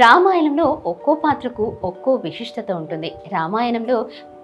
రామాయణంలో ఒక్కో పాత్రకు ఒక్కో విశిష్టత ఉంటుంది. రామాయణంలో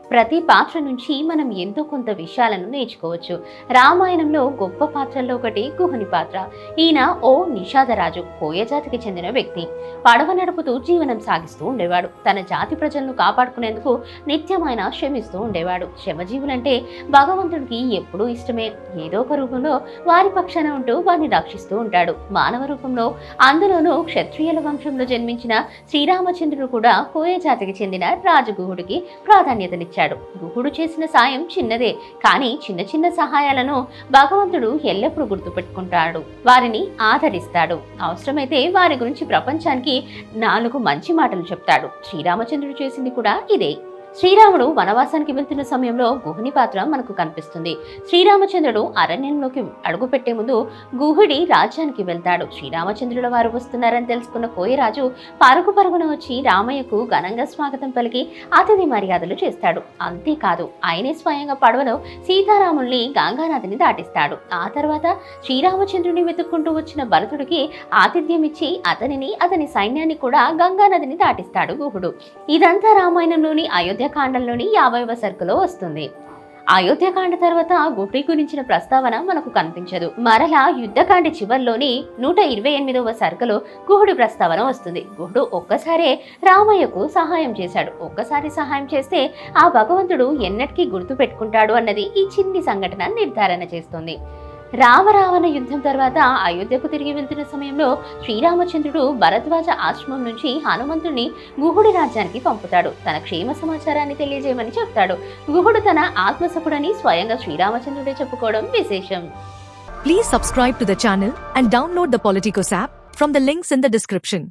ప్రతి పాత్ర నుంచి మనం ఎంతో కొంత విషయాలను నేర్చుకోవచ్చు. రామాయణంలో గొప్ప పాత్రల్లో ఒకటి గుహుని పాత్ర. ఈయన ఓ నిషాదరాజు, కోయ జాతికి చెందిన వ్యక్తి. పడవ నడుపుతూ జీవనం సాగిస్తూ ఉండేవాడు. తన జాతి ప్రజలను కాపాడుకునేందుకు నిత్యం ఆయన శ్రమిస్తూ ఉండేవాడు. శ్రమజీవులంటే భగవంతుడికి ఎప్పుడూ ఇష్టమే. ఏదో ఒక రూపంలో వారి పక్షాన ఉంటూ వారిని రక్షిస్తూ ఉంటాడు. మానవ రూపంలో, అందులోనూ క్షత్రియుల వంశంలో జన్మించిన శ్రీరామచంద్రుడు కూడా కోయ జాతికి చెందిన రాజగుహుడికి ప్రాధాన్యతనిచ్చాడు. గుహుడు చేసిన సాయం చిన్నదే, కానీ చిన్న చిన్న సహాయాలను భగవంతుడు ఎల్లప్పుడూ గుర్తుపెట్టుకుంటాడు. వారిని ఆదరిస్తాడు. అవసరమైతే వారి గురించి ప్రపంచానికి 4 మంచి మాటలు చెప్తాడు. శ్రీరామచంద్రుడు చేసింది కూడా ఇదే. శ్రీరాముడు వనవాసానికి వెళ్తున్న సమయంలో గుహుని పాత్ర మనకు కనిపిస్తుంది. శ్రీరామచంద్రుడు అరణ్యంలోకి అడుగుపెట్టే ముందు గుహుడి రాజ్యానికి వెళ్తాడు. శ్రీరామచంద్రుల వారు వస్తున్నారని తెలుసుకున్న కోయరాజు పరుగున వచ్చి రామయ్యకు ఘనంగా స్వాగతం పలికి అతిథి మర్యాదలు చేస్తాడు. అంతేకాదు, ఆయనే స్వయంగా పడవలో సీతారాముల్ని గంగానదిని దాటిస్తాడు. ఆ తర్వాత శ్రీరామచంద్రుని వెతుక్కుంటూ వచ్చిన భరతుడికి ఆతిథ్యం ఇచ్చి అతని సైన్యాన్ని కూడా గంగానదిని దాటిస్తాడు గుహుడు. ఇదంతా రామాయణంలోని అయోధ్యకాండంలోని 50వ సర్గలో వస్తుంది. అయోధ్యకాండ తర్వాత గుహుడి గురించిన ప్రస్తావన మనకు కనిపించదు. మరలా యుద్ధకాండ చివర్లోని 128వ సర్గలో గుహుడి ప్రస్తావన వస్తుంది. గుహుడు ఒక్కసారే రామయ్యకు సహాయం చేశాడు. ఒక్కసారి సహాయం చేస్తే ఆ భగవంతుడు ఎన్నటికీ గుర్తు పెట్టుకుంటాడు అన్నది ఈ చిన్ని సంఘటన నిర్ధారణ చేస్తుంది. రావణ యుద్ధం తర్వాత అయోధ్యకు తిరిగి వెళ్తున్న సమయంలో శ్రీరామచంద్రుడు భరద్వాజ ఆశ్రమం నుంచి హనుమంతుడిని గుహుడి రాజ్యానికి పంపుతాడు. తన క్షేమ సమాచారాన్ని తెలియజేయమని చెప్తాడు. గుహుడు తన ఆత్మసకుడని స్వయంగా శ్రీరామచంద్రుడే చెప్పుకోవడం విశేషం. Please subscribe to the channel and download the Politicos app from the links in the description.